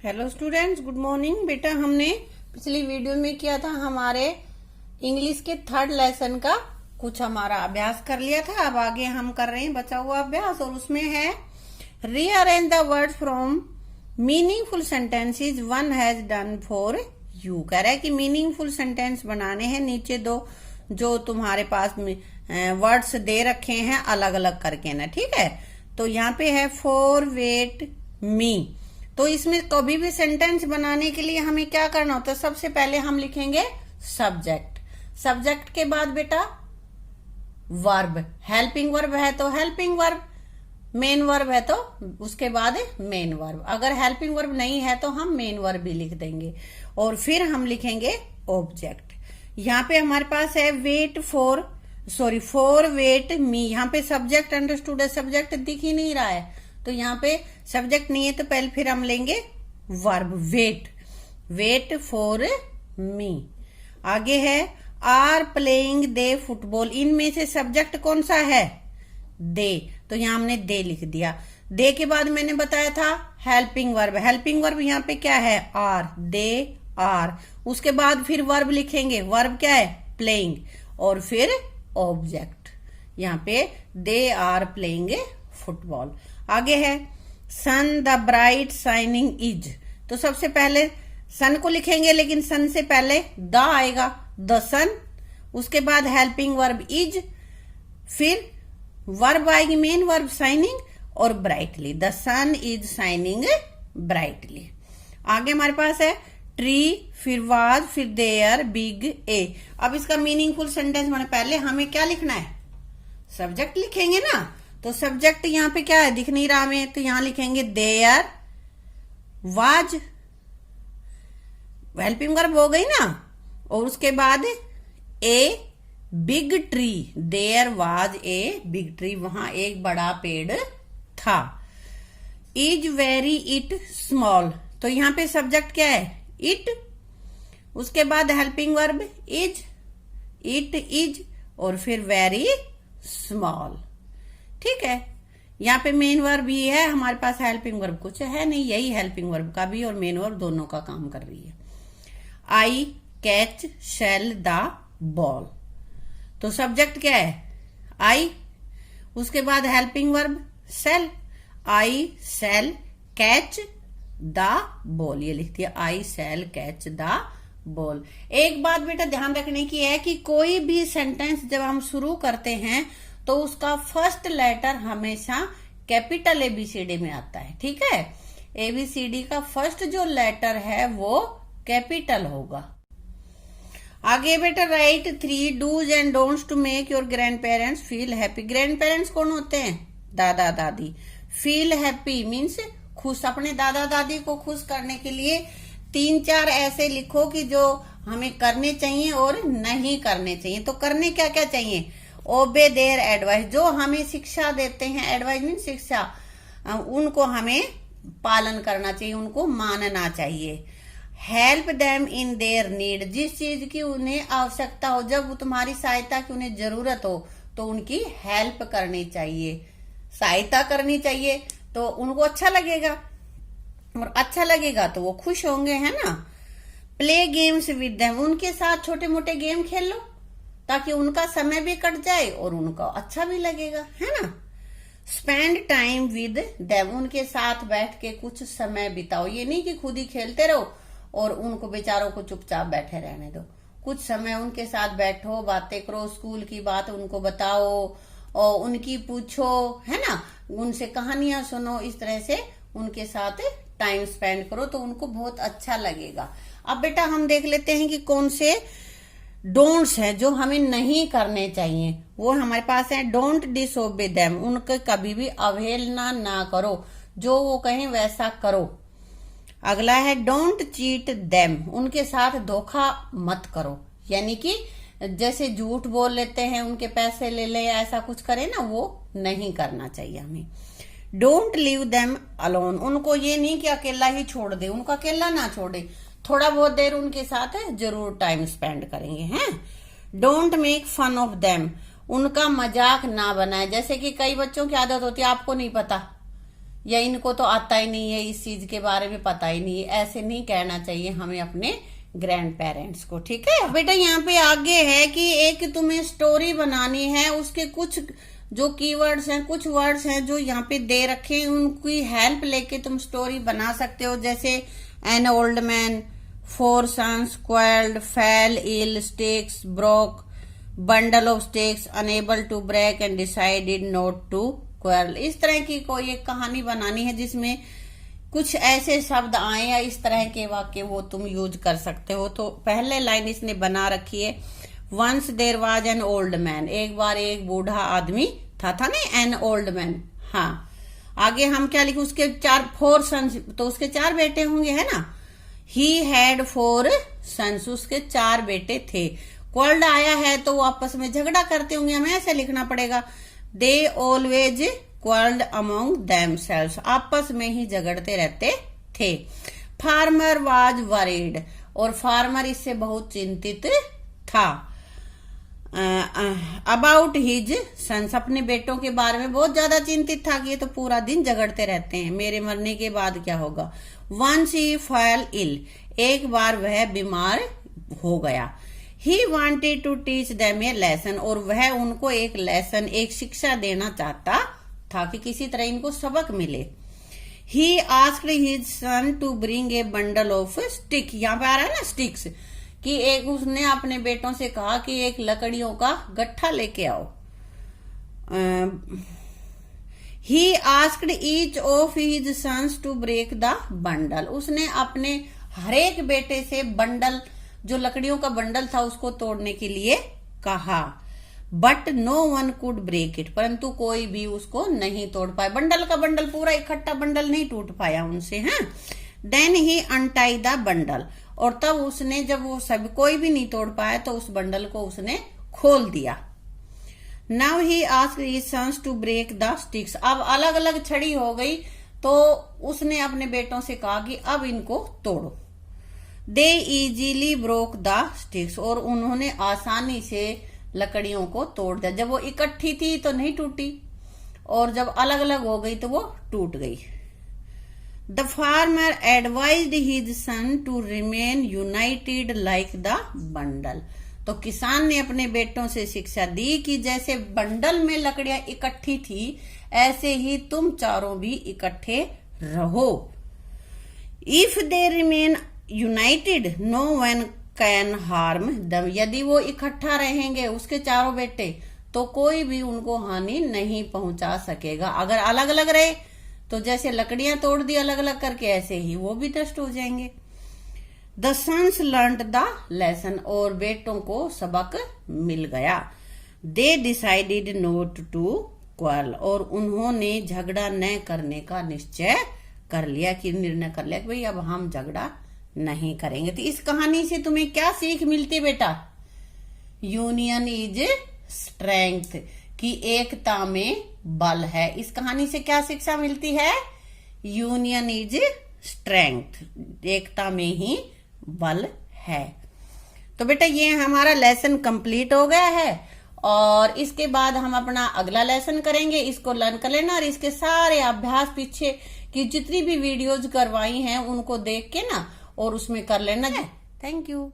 Hello students, good morning. बेटा, हमने पिछली वीडियो में किया था हमारे इंग्लिश के थर्ड लेसन का कुछ हमारा अभ्यास कर लिया था। अब आगे हम कर रहे हैं बचा हुआ अभ्यास, और उसमें है rearrange the words from meaningful sentences one has done for you. कह रहा है कि मीनिंगफुल सेंटेंस बनाने हैं। नीचे दो जो तुम्हारे पास वर्ड्स दे रखे हैं अलग अलग करके ना, ठीक है। तो यहाँ पे है फॉर वेट मी। तो इसमें कभी भी सेंटेंस बनाने के लिए हमें क्या करना होता है? सबसे पहले हम लिखेंगे सब्जेक्ट। सब्जेक्ट के बाद बेटा वर्ब, हेल्पिंग वर्ब है तो हेल्पिंग वर्ब, मेन वर्ब है तो उसके बाद मेन वर्ब। अगर हेल्पिंग वर्ब नहीं है तो हम मेन वर्ब भी लिख देंगे, और फिर हम लिखेंगे ऑब्जेक्ट। यहाँ पे हमारे पास है फॉर वेट मी। यहाँ पे सब्जेक्ट अंडरस्टूड है, सब्जेक्ट दिख ही नहीं रहा है, तो यहाँ पे सब्जेक्ट नहीं है तो पहले फिर हम लेंगे वर्ब वेट फॉर मी। आगे है आर प्लेइंग दे फुटबॉल। इनमें से सब्जेक्ट कौन सा है? दे, तो यहाँ हमने दे लिख दिया। दे के बाद मैंने बताया था हेल्पिंग वर्ब। हेल्पिंग वर्ब यहाँ पे क्या है? Are, they are. उसके बाद फिर वर्ब लिखेंगे, वर्ब क्या है? प्लेइंग, और फिर ऑब्जेक्ट। यहाँ पे दे आर प्लेइंग फुटबॉल। आगे है सन द ब्राइट शाइनिंग इज। तो सबसे पहले सन को लिखेंगे, लेकिन सन से पहले द आएगा, द सन। उसके बाद हेल्पिंग वर्ब इज, फिर वर्ब आएगी मेन वर्ब शाइनिंग, और brightly. The sun is shining brightly. आगे हमारे पास है ट्री, फिर वाज, फिर देयर, बिग ए। अब इसका मीनिंगफुल सेंटेंस बने, पहले हमें क्या लिखना है? सब्जेक्ट लिखेंगे ना। तो सब्जेक्ट यहाँ पे क्या है? दिख नहीं रहा हमें, तो यहां लिखेंगे देयर वाज, हेल्पिंग वर्ब हो गई ना, और उसके बाद a big tree. There was a big tree, वहां एक बड़ा पेड़ था। Is very it small. तो यहाँ पे सब्जेक्ट क्या है? इट। उसके बाद helping verb is, it is, और फिर वेरी स्मॉल। ठीक है। यहाँ पे मेन वर्ब भी है हमारे पास, हेल्पिंग वर्ब कुछ है नहीं, यही हेल्पिंग वर्ब का भी और मेन वर्ब दोनों का काम कर रही है। I catch shall the ball. तो सब्जेक्ट क्या है? आई। उसके बाद helping verb shall, I shall catch the ball. ये लिख दिया, I shall catch the ball. एक बात बेटा ध्यान रखने की है कि कोई भी सेंटेंस जब हम शुरू करते हैं तो उसका फर्स्ट लेटर हमेशा कैपिटल एबीसीडी में आता है, ठीक है। एबीसीडी का फर्स्ट जो लेटर है वो कैपिटल होगा। आगे बेटा write 3 dos and don'ts to make your grand parents feel happy. Grand parents कौन होते हैं? दादा दादी। फील हैप्पी मीन्स खुश। अपने दादा दादी को खुश करने के लिए 3-4 ऐसे लिखो कि जो हमें करने चाहिए और नहीं करने चाहिए। तो करने क्या क्या चाहिए? ओबे देयर एडवाइस, जो हमें शिक्षा देते हैं, एडवाइस मीन शिक्षा, उनको हमें पालन करना चाहिए, उनको मानना चाहिए। Help them in their need, जिस चीज की उन्हें आवश्यकता हो, जब तुम्हारी सहायता की उन्हें जरूरत हो तो उनकी हेल्प करनी चाहिए, सहायता करनी चाहिए। तो उनको अच्छा लगेगा, और अच्छा लगेगा तो वो खुश होंगे, है ना। प्ले गेम्स विद देम, उनके साथ छोटे मोटे गेम खेल लो ताकि उनका समय भी कट जाए और उनको अच्छा भी लगेगा, है ना। स्पेंड टाइम विद देम, उनके साथ बैठ के कुछ समय बिताओ। ये नहीं कि खुद ही खेलते रहो और उनको बेचारों को चुपचाप बैठे रहने दो। कुछ समय उनके साथ बैठो, बातें करो, स्कूल की बात उनको बताओ और उनकी पूछो, है ना, उनसे कहानियां सुनो। इस तरह से उनके साथ टाइम स्पेंड करो तो उनको बहुत अच्छा लगेगा। अब बेटा हम देख लेते हैं कि कौन से डोंट्स है जो हमें नहीं करने चाहिए। वो हमारे पास है डोंट डिसओबे देम, उनके कभी भी अवहेलना ना करो, जो वो कहें वैसा करो। अगला है डोंट चीट देम, उनके साथ धोखा मत करो। यानी कि जैसे झूठ बोल लेते हैं, उनके पैसे ले ले, ऐसा कुछ करे ना, वो नहीं करना चाहिए हमें। डोंट लीव देम अलोन, उनको ये नहीं कि अकेला ही छोड़ दे, उनको अकेला ना छोड़े, थोड़ा बहुत देर उनके साथ जरूर टाइम स्पेंड करेंगे, हैं। Don't make fun of them, उनका मजाक ना बनाए। जैसे कि कई बच्चों की आदत होती है, आपको नहीं पता या इनको तो आता ही नहीं है, इस चीज के बारे में पता ही नहीं है, ऐसे नहीं कहना चाहिए हमें अपने ग्रैंड पेरेंट्स को। ठीक है बेटा, यहाँ पे आगे है कि एक तुम्हें स्टोरी बनानी है, उसके कुछ जो कीवर्ड्स हैं, कुछ वर्ड्स हैं जो यहाँ पे दे रखे हैं, उनकी हेल्प लेके तुम स्टोरी बना सकते हो। जैसे N old man, 4 sons, quarreled, fell ill, sticks, broke, bundle of sticks, unable to break and decided not to quarrel। इस तरह की कोई एक कहानी बनानी है जिसमें कुछ ऐसे शब्द आए या इस तरह के वाक्य वो तुम यूज कर सकते हो। तो पहले लाइन इसने बना रखी है, once there was an old man, एक बार एक बूढ़ा आदमी था ना, एन ओल्ड मैन। हाँ, आगे हम क्या लिखे, उसके 4 sons, तो उसके 4 बेटे होंगे, है ना। ही हैड 4 sons, उसके 4 बेटे थे। क्वर्ल्ड आया है तो वो आपस में झगड़ा करते होंगे, हमें ऐसे लिखना पड़ेगा, दे ऑलवेज क्वर्ल्ड अमोंग देमसेल्व्स, आपस में ही झगड़ते रहते थे। फार्मर वाज वरीड, और फार्मर इससे बहुत चिंतित था। अबाउट हिज सन्स, अपने बेटों के बारे में बहुत ज्यादा चिंतित था कि ये तो पूरा दिन झगड़ते रहते हैं, मेरे मरने के बाद क्या होगा। वंस ही फेल इल, एक बार वह बीमार हो गया। He wanted to teach them a lesson, और वह उनको एक लेसन, एक शिक्षा देना चाहता था कि किसी तरह इनको सबक मिले। He asked his son to bring a bundle of stick, यहाँ पे आ रहा है ना स्टिक्स, कि एक उसने अपने बेटों से कहा कि एक लकड़ियों का गट्ठा लेके आओ। He asked each of his sons to break the bundle, उसने अपने हरेक बेटे से बंडल, जो लकड़ियों का बंडल था, उसको तोड़ने के लिए कहा। But no one could break it, परंतु कोई भी उसको नहीं तोड़ पाया, बंडल का बंडल, पूरा इकट्ठा बंडल नहीं टूट पाया उनसे। हैं, then he untie the bundle, और तब उसने, जब वो सब कोई भी नहीं तोड़ पाया तो उस बंडल को उसने खोल दिया। Now he asked his sons to break the sticks, अब अलग अलग छड़ी हो गई तो उसने अपने बेटों से कहा कि अब इनको तोड़ो। They easily broke the sticks, और उन्होंने आसानी से लकड़ियों को तोड़ दिया। जब वो इकट्ठी थी तो नहीं टूटी, और जब अलग अलग हो गई तो वो टूट गई। The farmer advised his son to remain united like the bundle, तो किसान ने अपने बेटों से शिक्षा दी कि जैसे बंडल में लकड़ियां इकट्ठी थी, ऐसे ही तुम चारों भी इकट्ठे रहो। If they remain united no one can harm them, यदि वो इकट्ठा रहेंगे उसके चारों बेटे, तो कोई भी उनको हानि नहीं पहुंचा सकेगा। अगर अलग अलग रहे तो जैसे लकड़ियां तोड़ दी अलग अलग करके, ऐसे ही वो भी नष्ट हो जाएंगे। The sons learned the lesson, और बेटों को सबक मिल गया। They decided not to quarrel, और उन्होंने झगड़ा न करने का निश्चय कर लिया, कि निर्णय कर लिया कि भाई अब हम झगड़ा नहीं करेंगे। तो इस कहानी से तुम्हें क्या सीख मिलती बेटा? यूनियन इज स्ट्रेंथ, कि एकता में बल है। इस कहानी से क्या शिक्षा मिलती है? यूनियन इज स्ट्रेंथ, एकता में ही बल है। तो बेटा ये हमारा लेसन कंप्लीट हो गया है, और इसके बाद हम अपना अगला लेसन करेंगे। इसको लर्न कर लेना, और इसके सारे अभ्यास पीछे की जितनी भी वीडियोज करवाई हैं उनको देख के ना, और उसमें कर लेना। Thank you.